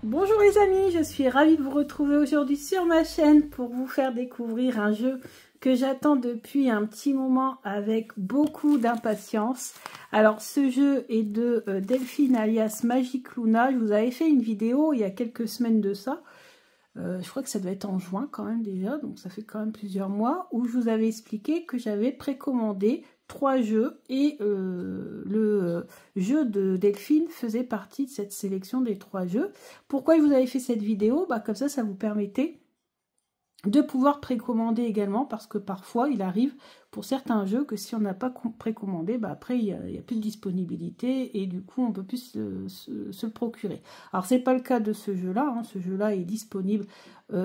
Bonjour les amis, je suis ravie de vous retrouver aujourd'hui sur ma chaîne pour vous faire découvrir un jeu que j'attends depuis un petit moment avec beaucoup d'impatience. Alors ce jeu est de Delphine alias Magic Luna. Je vous avais fait une vidéo il y a quelques semaines de ça. Je crois que ça doit être en juin quand même déjà, donc ça fait quand même plusieurs mois, où je vous avais expliqué que j'avais précommandé 3 jeux et le jeu de Delphine faisait partie de cette sélection des 3 jeux. Pourquoi je vous avais fait cette vidéo? Comme ça vous permettait de pouvoir précommander également, parce que parfois il arrive pour certains jeux que si on n'a pas précommandé, après il n'y a plus de disponibilité et du coup on peut plus se le procurer. Alors c'est pas le cas de ce jeu là, ce jeu là est disponible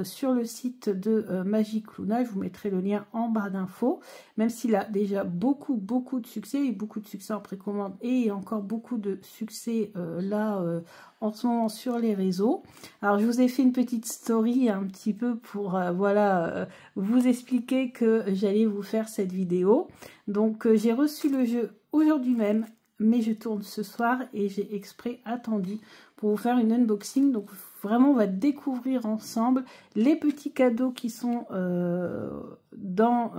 sur le site de Magic Luna. Je vous mettrai le lien en barre d'infos, même s'il a déjà beaucoup de succès, et beaucoup de succès en précommande et encore beaucoup de succès en ce moment sur les réseaux. Alors je vous ai fait une petite story un petit peu pour vous expliquer que j'allais vous faire cette vidéo. Donc j'ai reçu le jeu aujourd'hui même, mais je tourne ce soir et j'ai exprès attendu pour vous faire une unboxing. Donc vraiment on va découvrir ensemble les petits cadeaux qui sont dans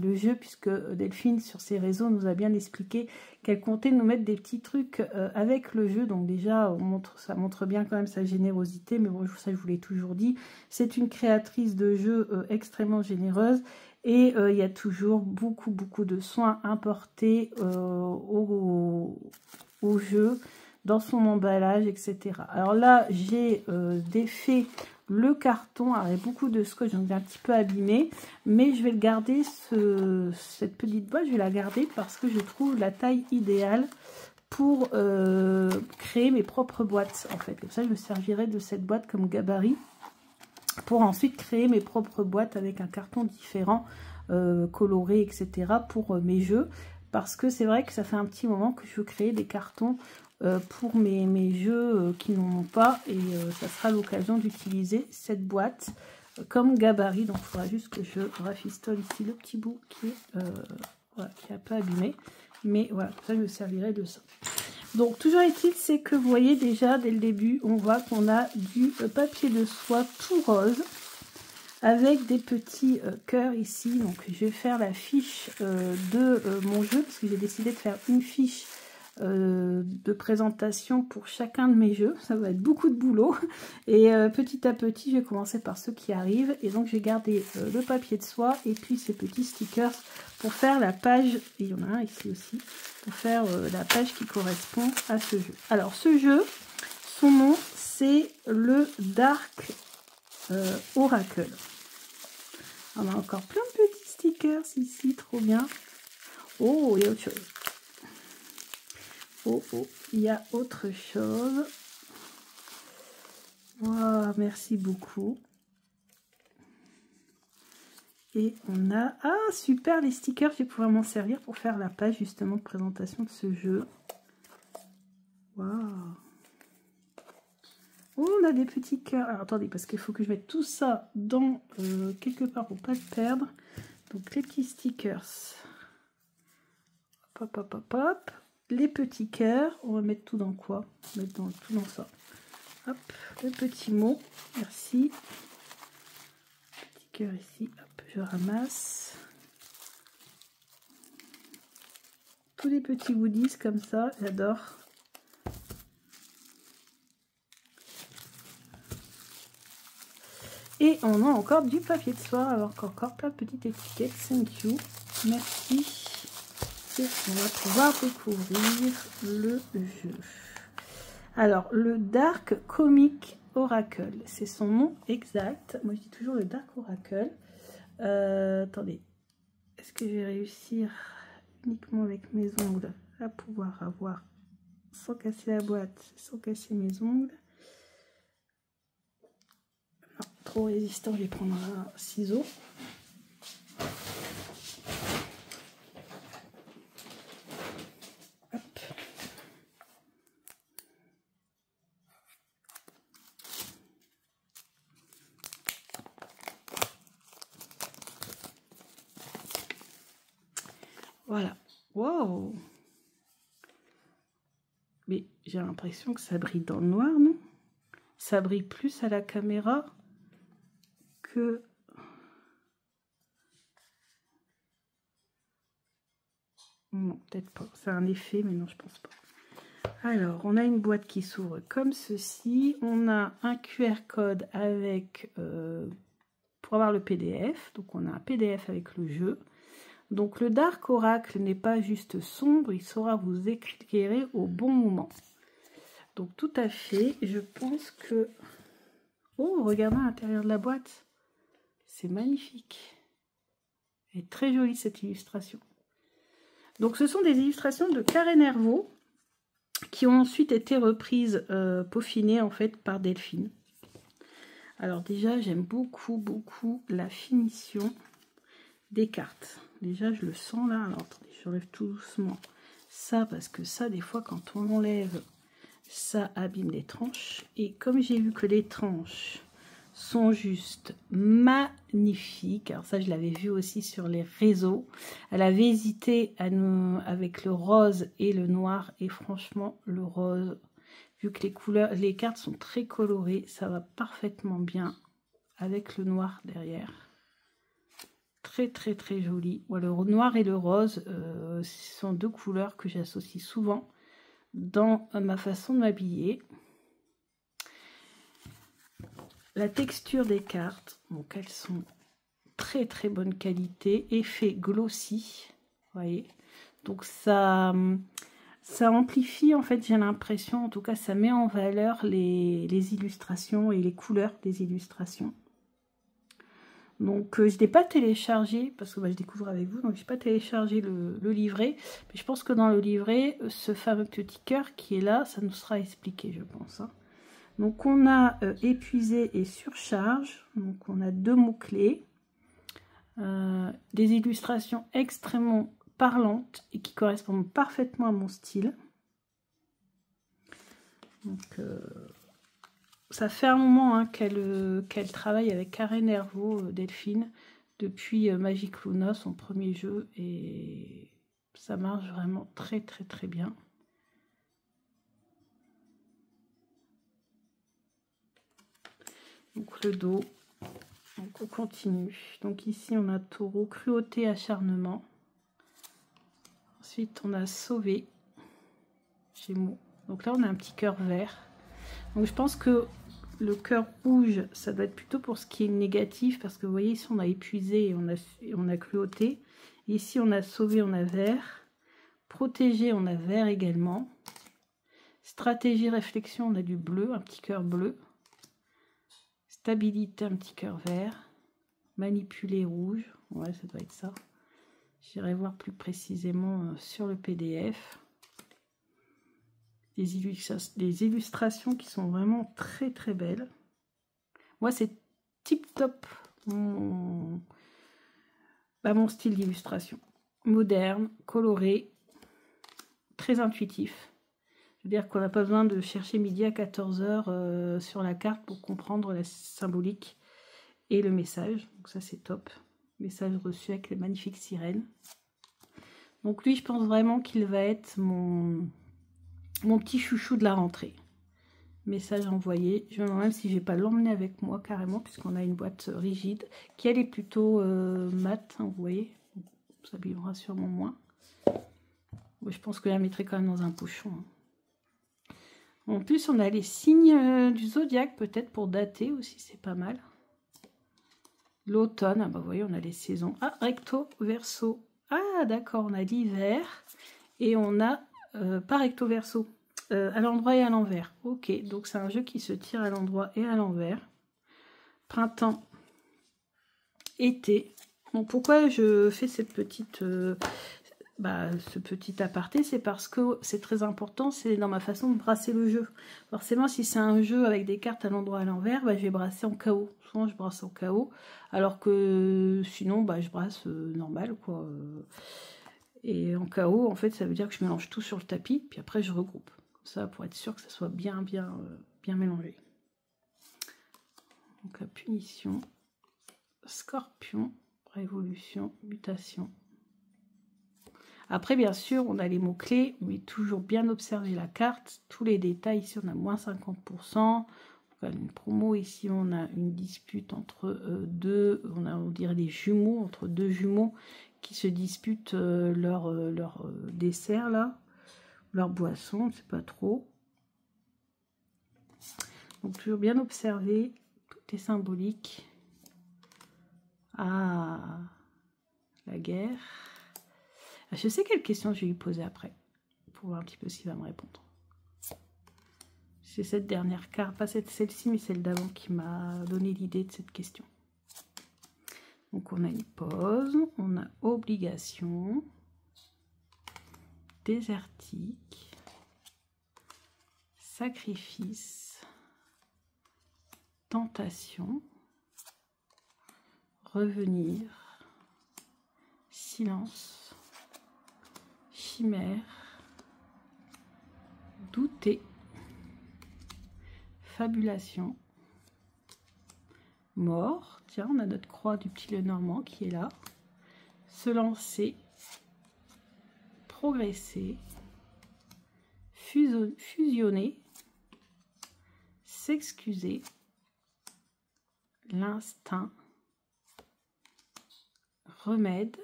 le jeu, puisque Delphine sur ses réseaux nous a bien expliqué qu'elle comptait nous mettre des petits trucs avec le jeu. Donc déjà ça montre bien quand même sa générosité, mais bon, ça je vous l'ai toujours dit, c'est une créatrice de jeux extrêmement généreuse. Et il y a toujours beaucoup de soins importés au jeu, dans son emballage, etc. Alors là, j'ai défait le carton. Alors, il y a beaucoup de scotch, donc un petit peu abîmé. Mais je vais le garder, cette petite boîte, je vais la garder parce que je trouve la taille idéale pour créer mes propres boîtes, en fait. Comme ça, je me servirai de cette boîte comme gabarit pour ensuite créer mes propres boîtes avec un carton différent, coloré, etc. pour mes jeux. Parce que c'est vrai que ça fait un petit moment que je veux créer des cartons pour mes jeux qui n'en ont pas. Et ça sera l'occasion d'utiliser cette boîte comme gabarit. Donc il faudra juste que je rafistole ici le petit bout qui est un peu abîmé. Mais voilà, ça je me servirai de ça. Donc toujours est-il, c'est que vous voyez déjà dès le début, on voit qu'on a du papier de soie tout rose avec des petits cœurs ici. Donc je vais faire la fiche de mon jeu, parce que j'ai décidé de faire une fiche de présentation pour chacun de mes jeux. Ça va être beaucoup de boulot et petit à petit je vais commencer par ceux qui arrivent, et donc j'ai gardé le papier de soie et puis ces petits stickers pour faire la page, et il y en a un ici aussi, pour faire la page qui correspond à ce jeu. Alors ce jeu, son nom c'est le Dark Oracle. On a encore plein de petits stickers ici, trop bien. Oh, il y a autre chose. Oh, il y a autre chose. Wow, merci beaucoup. Et on a... Ah, super, les stickers, je vais pouvoir m'en servir pour faire la page justement de présentation de ce jeu. Waouh. Oh, on a des petits cœurs. Alors, attendez, parce qu'il faut que je mette tout ça dans quelque part pour ne pas le perdre. Donc, les petits stickers. Hop. Les petits cœurs, on va mettre tout dans quoi? On va mettre tout dans ça. Hop, le petit mot, merci. Petit cœur ici, hop, je ramasse. Tous les petits goodies comme ça, j'adore. Et on a encore du papier de soie, alors encore plein de petites étiquettes. Thank you, merci. Et on va pouvoir découvrir le jeu. Alors, le Dark Comic Oracle, c'est son nom exact. Moi, je dis toujours le Dark Oracle. Attendez, est-ce que je vais réussir uniquement avec mes ongles à pouvoir avoir, sans casser la boîte, sans casser mes ongles? Non, trop résistant, je vais prendre un ciseau. Voilà. Wow. Mais j'ai l'impression que ça brille dans le noir, non? ça brille plus à la caméra que... Non, peut-être pas. C'est un effet, mais non, je pense pas. Alors, on a une boîte qui s'ouvre comme ceci. On a un QR code avec pour avoir le PDF. Donc, on a un PDF avec le jeu. Donc, le Dark Oracle n'est pas juste sombre, il saura vous éclairer au bon moment. Donc, tout à fait. Je pense que... Oh, regardez à l'intérieur de la boîte. C'est magnifique. Elle est très jolie, cette illustration. Donc, ce sont des illustrations de Karen Hervaux qui ont ensuite été reprises, peaufinées en fait par Delphine. Alors déjà, j'aime beaucoup, beaucoup la finition des cartes. Déjà, je le sens là. Alors, attendez, j'enlève tout doucement ça parce que ça, des fois, quand on l'enlève, ça abîme les tranches. Et comme j'ai vu que les tranches sont juste magnifiques. Alors ça, je l'avais vu aussi sur les réseaux. Elle avait hésité à nous, avec le rose et le noir. Et franchement, le rose, vu que les couleurs, les cartes sont très colorées, ça va parfaitement bien avec le noir derrière. Très, très, très joli. Ouais, le noir et le rose, ce sont deux couleurs que j'associe souvent dans ma façon de m'habiller. La texture des cartes, donc elles sont très très bonne qualité, effet glossy, voyez. Donc ça amplifie en fait, j'ai l'impression, en tout cas ça met en valeur les illustrations et les couleurs des illustrations. Donc je n'ai pas téléchargé, parce que je découvre avec vous, donc je n'ai pas téléchargé le livret, mais je pense que dans le livret, ce fameux petit cœur qui est là, ça nous sera expliqué, je pense, hein. Donc on a épuisé et surcharge, donc on a deux mots-clés, des illustrations extrêmement parlantes et qui correspondent parfaitement à mon style. Donc ça fait un moment hein, qu'elle travaille avec Karen Hervaux, Delphine, depuis Magic Luna, son premier jeu, et ça marche vraiment très très très bien. Donc le dos, donc on continue. Donc ici on a taureau, cruauté, acharnement. Ensuite on a sauvé, Gémeaux. Donc là on a un petit cœur vert. Donc je pense que le cœur rouge, ça doit être plutôt pour ce qui est négatif, parce que vous voyez ici on a épuisé et on a cruauté. Ici on a sauvé, on a vert. Protégé, on a vert également. Stratégie, réflexion, on a du bleu, un petit cœur bleu. Stabilité, un petit cœur vert. Manipuler, rouge. Ouais, ça doit être ça. J'irai voir plus précisément sur le PDF. Des illustrations qui sont vraiment très très belles. Moi, c'est tip top mon style d'illustration. Moderne, coloré, très intuitif. Je veux dire qu'on n'a pas besoin de chercher midi à 14 h sur la carte pour comprendre la symbolique et le message. Donc ça, c'est top. Message reçu avec les magnifiques sirènes. Donc lui, je pense vraiment qu'il va être mon petit chouchou de la rentrée. Message envoyé. Je me demande même si je vais pas l'emmener avec moi carrément, puisqu'on a une boîte rigide, qui elle est plutôt mat, hein, vous voyez. Ça vivra sûrement moins. Je pense que je la mettrai quand même dans un pochon. Hein. En plus, on a les signes du zodiaque, peut-être pour dater aussi, c'est pas mal. L'automne, ah bah vous voyez, on a les saisons. Ah, recto, verso. Ah, d'accord, on a l'hiver. Et on a, pas recto, verso, à l'endroit et à l'envers. Ok, donc c'est un jeu qui se tire à l'endroit et à l'envers. Printemps, été. Donc pourquoi je fais cette petite... ce petit aparté, c'est parce que c'est très important, c'est dans ma façon de brasser le jeu. Forcément, si c'est un jeu avec des cartes à l'endroit et à l'envers, je vais brasser en KO. Souvent, je brasse en KO, alors que sinon, je brasse normal, quoi. Et en KO, en fait, ça veut dire que je mélange tout sur le tapis, puis après, je regroupe. Comme ça, pour être sûr que ça soit bien mélangé. Donc, la punition, scorpion, révolution, mutation. Après, bien sûr, on a les mots-clés, mais toujours bien observer la carte. Tous les détails, ici, on a moins 50%. Enfin, une promo, ici on a une dispute entre deux, on dirait des jumeaux, entre deux jumeaux qui se disputent leur dessert là, leur boisson, on ne sait pas trop. Donc toujours bien observer, tout est symbolique. Ah, la guerre. Je sais quelle question je vais lui poser après, pour voir un petit peu s'il va me répondre. C'est cette dernière carte, pas celle-ci, mais celle d'avant qui m'a donné l'idée de cette question. Donc on a une pause, on a obligation, désertique, sacrifice, tentation, revenir, silence, chimère, douter, fabulation, mort. Tiens, on a notre croix du petit Lenormand qui est là. Se lancer, progresser, fusionner, s'excuser, l'instinct, remède,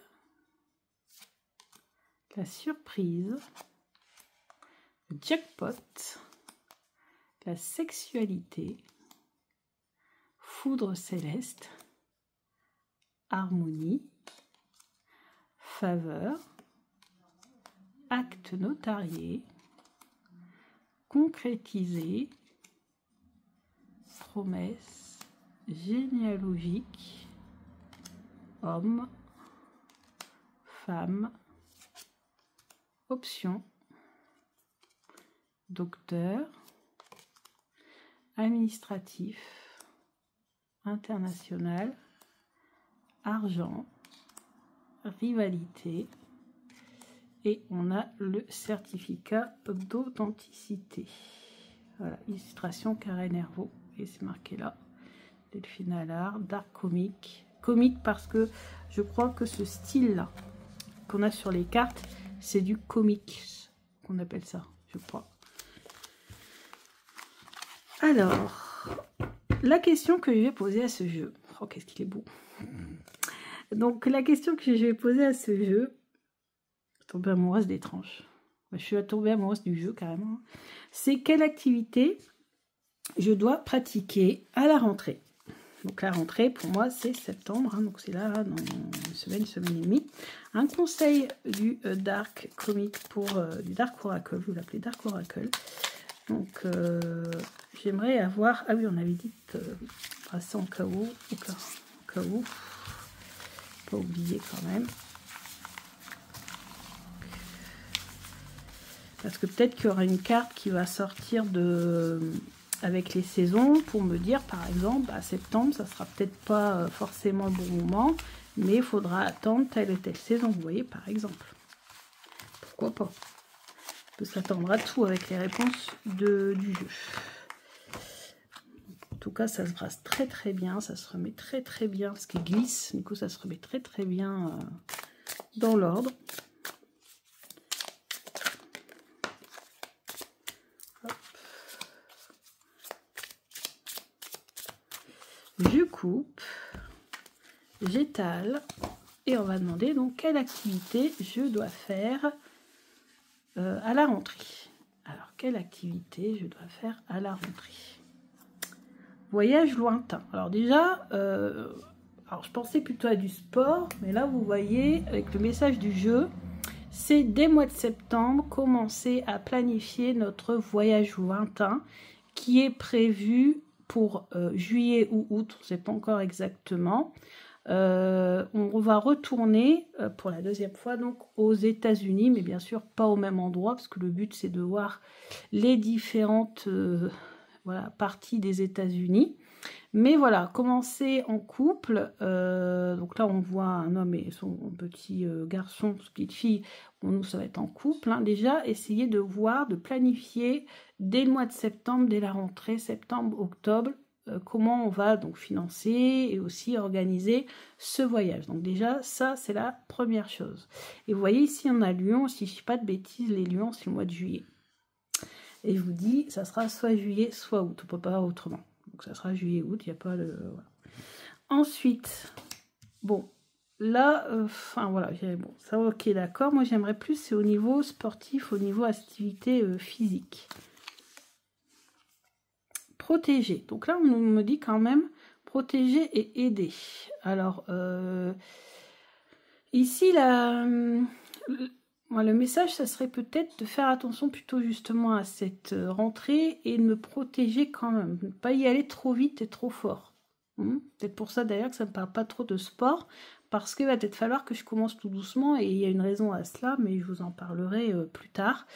la surprise, le jackpot, la sexualité, foudre céleste, harmonie, faveur, acte notarié, concrétisé, promesse, généalogique, homme, femme, option, docteur, administratif, international, argent, rivalité, et on a le certificat d'authenticité. Voilà, illustration Karen Hervaux, et c'est marqué là. Delphine Allard, dark comique. Comique parce que je crois que ce style-là qu'on a sur les cartes, c'est du comique, qu'on appelle ça, je crois. Alors, la question que je vais poser à ce jeu. Oh, qu'est-ce qu'il est beau. Donc, la question que je vais poser à ce jeu, tomber amoureuse des tranches. Je suis tombée amoureuse du jeu, carrément. C'est quelle activité je dois pratiquer à la rentrée. Donc, la rentrée, pour moi, c'est septembre. Hein, donc, c'est là, dans une semaine et demie. Un conseil du Dark Comic pour du Dark Oracle. Vous l'appelez Dark Oracle. Donc, j'aimerais avoir... Ah oui, on avait dit passer en cas où. Au cas où. Pas oublier quand même. Parce que peut-être qu'il y aura une carte qui va sortir avec les saisons pour me dire, par exemple, à septembre, ça sera peut-être pas forcément le bon moment, mais il faudra attendre telle et telle saison, vous voyez, par exemple. Pourquoi pas? On peut s'attendre à tout avec les réponses du jeu. En tout cas, ça se brasse très très bien, ça se remet très très bien, ce qui glisse, du coup ça se remet très très bien dans l'ordre. Je coupe, j'étale et on va demander donc quelle activité je dois faire à la rentrée. Alors, quelle activité je dois faire à la rentrée? Voyage lointain. Alors déjà, alors je pensais plutôt à du sport, mais là vous voyez avec le message du jeu, c'est dès le mois de septembre commencer à planifier notre voyage lointain qui est prévu pour juillet ou août, on ne sait pas encore exactement. On va retourner pour la deuxième fois donc aux États-Unis, mais bien sûr pas au même endroit, parce que le but c'est de voir les différentes voilà, parties des États-Unis. Mais voilà, commencer en couple, donc là on voit un homme et son petit garçon, petite fille, bon, nous ça va être en couple, hein. Déjà essayer de voir, de planifier dès le mois de septembre, dès la rentrée, septembre, octobre, comment on va donc financer et aussi organiser ce voyage. Donc déjà ça c'est la première chose. Et vous voyez ici on a Lyon, si je ne dis pas de bêtises, les Lions c'est le mois de juillet. Et je vous dis, ça sera soit juillet, soit août, on ne peut pas autrement. Donc ça sera juillet-août, il n'y a pas le... Voilà. Ensuite, bon, là, enfin voilà, bon, ça ok, d'accord. Moi j'aimerais plus, c'est au niveau sportif, au niveau activité physique. Protéger. Donc là, on me dit quand même protéger et aider. Alors, ici, le message, ça serait peut-être de faire attention plutôt justement à cette rentrée et de me protéger quand même. Ne pas y aller trop vite et trop fort. Peut-être pour ça d'ailleurs que ça ne me parle pas trop de sport, parce qu'il va peut-être falloir que je commence tout doucement et il y a une raison à cela, mais je vous en parlerai plus tard.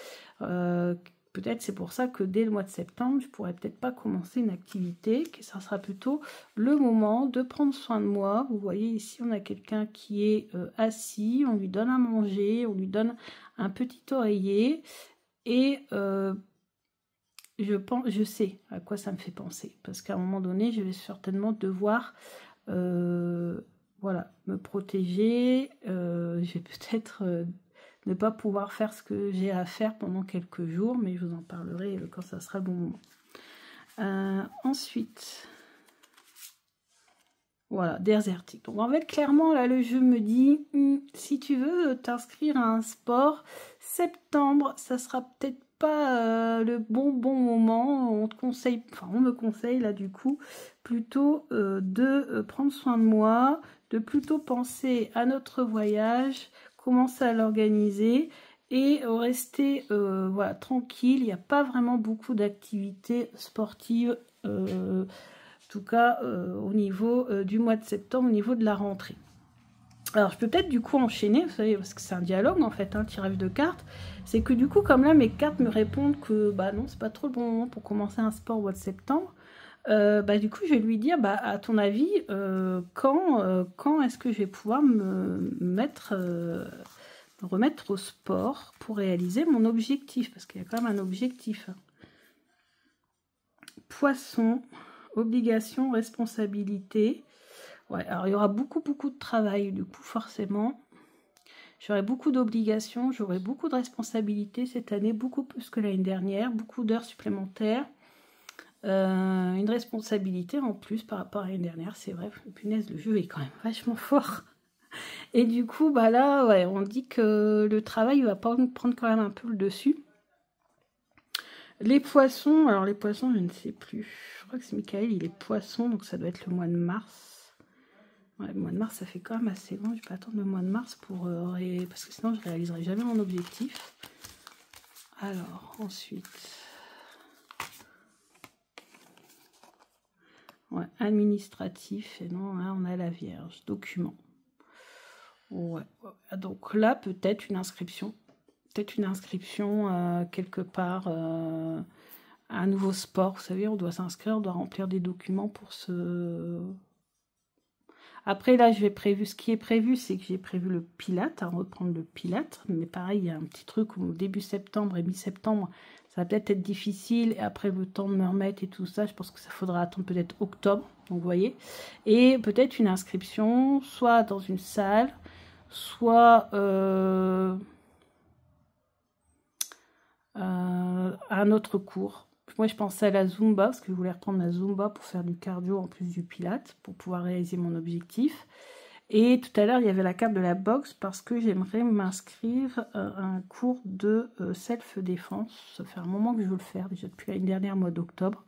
Peut-être c'est pour ça que dès le mois de septembre, je pourrais peut-être pas commencer une activité, que ça sera plutôt le moment de prendre soin de moi. Vous voyez ici, on a quelqu'un qui est assis, on lui donne à manger, on lui donne un petit oreiller et je sais à quoi ça me fait penser, parce qu'à un moment donné, je vais certainement devoir voilà, me protéger. Je vais peut-être ne pas pouvoir faire ce que j'ai à faire pendant quelques jours, mais je vous en parlerai quand ça sera le bon moment. Ensuite, voilà, désertique. Donc en fait, clairement, là, le jeu me dit, si tu veux t'inscrire à un sport, septembre, ça sera peut-être pas le bon moment. On te conseille, enfin on me conseille là du coup, plutôt de prendre soin de moi, de plutôt penser à notre voyage, commencer à l'organiser et rester voilà, tranquille. Il n'y a pas vraiment beaucoup d'activités sportives, en tout cas au niveau du mois de septembre, au niveau de la rentrée. Alors je peux peut-être du coup enchaîner, vous savez, parce que c'est un dialogue en fait, un tirage de cartes. C'est que du coup, comme là mes cartes me répondent que bah non, c'est pas trop le bon moment pour commencer un sport au mois de septembre. Bah, du coup, je vais lui dire, bah, à ton avis, quand est-ce que je vais pouvoir me remettre au sport pour réaliser mon objectif, parce qu'il y a quand même un objectif. Poisson, obligation, responsabilité. Ouais, alors il y aura beaucoup de travail, du coup, forcément. J'aurai beaucoup d'obligations, j'aurai beaucoup de responsabilités cette année, beaucoup plus que l'année dernière, beaucoup d'heures supplémentaires. Une responsabilité en plus par rapport à l'année dernière, c'est vrai, punaise, le jeu est quand même vachement fort. Et du coup, bah là, ouais, on dit que le travail va prendre quand même un peu le dessus. Les poissons, alors les poissons, je ne sais plus. Je crois que c'est Michael, il est poisson, donc ça doit être le mois de mars. Ouais, le mois de mars, ça fait quand même assez long. Je vais pas attendre le mois de mars pour parce que sinon je réaliserai jamais mon objectif. Alors, ensuite... Ouais, administratif, et non, là on a la Vierge, document. Ouais, donc là peut-être une inscription. Peut-être une inscription quelque part à un nouveau sport. Vous savez, on doit s'inscrire, on doit remplir des documents pour ce... Après là, ce qui est prévu, c'est que j'ai prévu le Pilate, à reprendre le Pilate. Mais pareil, il y a un petit truc au début septembre et mi-septembre. Ça va peut-être être difficile, et après le temps de me remettre et tout ça, je pense que ça faudra attendre peut-être octobre, donc vous voyez. Et peut-être une inscription, soit dans une salle, soit un autre cours. Moi, je pensais à la Zumba, parce que je voulais reprendre la Zumba pour faire du cardio en plus du Pilates, pour pouvoir réaliser mon objectif. Et tout à l'heure, il y avait la carte de la boxe, parce que j'aimerais m'inscrire à un cours de self-défense. Ça fait un moment que je veux le faire, déjà depuis l'année dernière, mois d'octobre.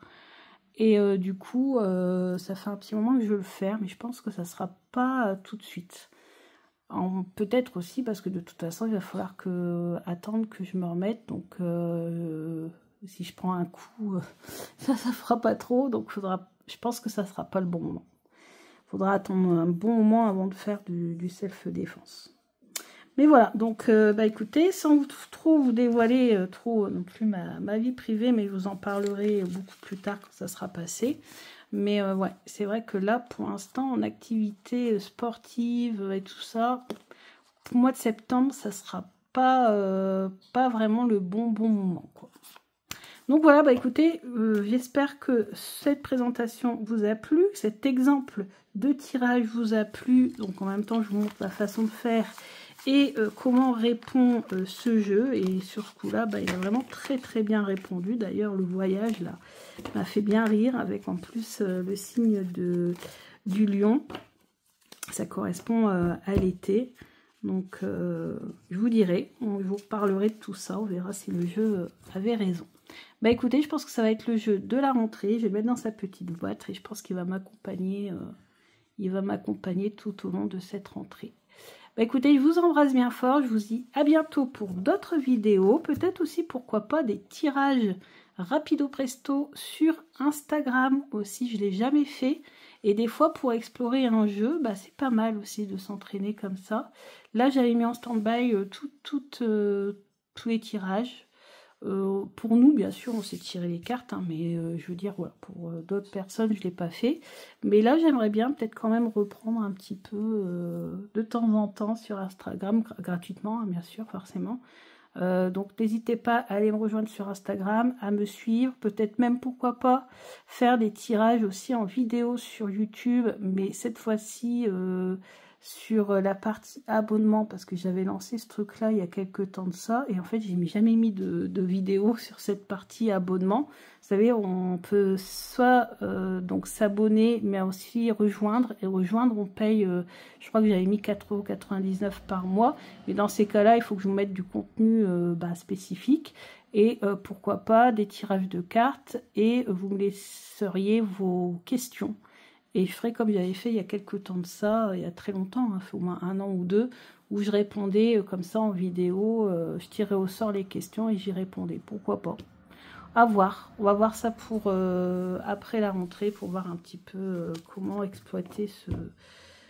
Et du coup, ça fait un petit moment que je veux le faire, mais je pense que ça ne sera pas tout de suite. Peut-être aussi parce que de toute façon, il va falloir attendre que je me remette. Donc, si je prends un coup, ça fera pas trop. Donc, je pense que ça ne sera pas le bon moment. Il faudra attendre un bon moment avant de faire du self-défense. Mais voilà, donc bah écoutez, sans trop vous dévoiler trop non plus ma vie privée, mais je vous en parlerai beaucoup plus tard quand ça sera passé. Mais ouais, c'est vrai que là, pour l'instant, en activité sportive et tout ça, pour le mois de septembre, ça sera pas vraiment le bon moment, quoi. Donc voilà, bah écoutez, j'espère que cette présentation vous a plu, cet exemple de tirage vous a plu. Donc en même temps, je vous montre la façon de faire et comment répond ce jeu. Et sur ce coup-là, bah, il a vraiment très très bien répondu. D'ailleurs, le voyage là m'a fait bien rire, avec en plus le signe du lion. Ça correspond à l'été. Donc, je vous dirai, je vous reparlerai de tout ça. On verra si le jeu avait raison. Bah écoutez, je pense que ça va être le jeu de la rentrée. Je vais le mettre dans sa petite boîte et je pense qu'il va m'accompagner. Il va m'accompagner tout au long de cette rentrée. Bah écoutez, je vous embrasse bien fort. Je vous dis à bientôt pour d'autres vidéos. Peut-être aussi, pourquoi pas, des tirages rapido presto sur Instagram aussi. Je ne l'ai jamais fait. Et des fois, pour explorer un jeu, bah, c'est pas mal aussi de s'entraîner comme ça. Là, j'avais mis en stand-by tous les tirages. Pour nous, bien sûr, on s'est tiré les cartes, hein, mais je veux dire, voilà, pour d'autres personnes, je ne l'ai pas fait. Mais là, j'aimerais bien peut-être quand même reprendre un petit peu de temps en temps sur Instagram, gratuitement, hein, bien sûr, forcément. Donc, n'hésitez pas à aller me rejoindre sur Instagram, à me suivre, peut-être même, pourquoi pas, faire des tirages aussi en vidéo sur YouTube, mais cette fois-ci sur la partie abonnement, parce que j'avais lancé ce truc-là il y a quelques temps de ça, et en fait, j'ai jamais mis de vidéo sur cette partie abonnement. Vous savez, on peut soit donc s'abonner, mais aussi rejoindre, et rejoindre, on paye, je crois que j'avais mis 4,99 € par mois, mais dans ces cas-là, il faut que je vous mette du contenu spécifique, et pourquoi pas des tirages de cartes, et vous me laisseriez vos questions. Et je ferai comme j'avais fait il y a quelques temps de ça, il y a très longtemps, hein, au moins 1 an ou 2, où je répondais comme ça en vidéo, je tirais au sort les questions et j'y répondais. Pourquoi pas? À voir. On va voir ça pour après la rentrée, pour voir un petit peu comment exploiter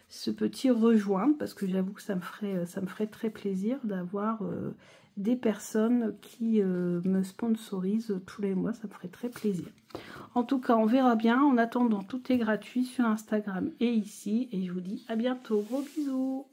ce petit rejoint, parce que j'avoue que ça me ferait très plaisir d'avoir des personnes qui me sponsorisent tous les mois, ça me ferait très plaisir. En tout cas, on verra bien. En attendant, tout est gratuit sur Instagram et ici. Et je vous dis à bientôt. Gros bisous.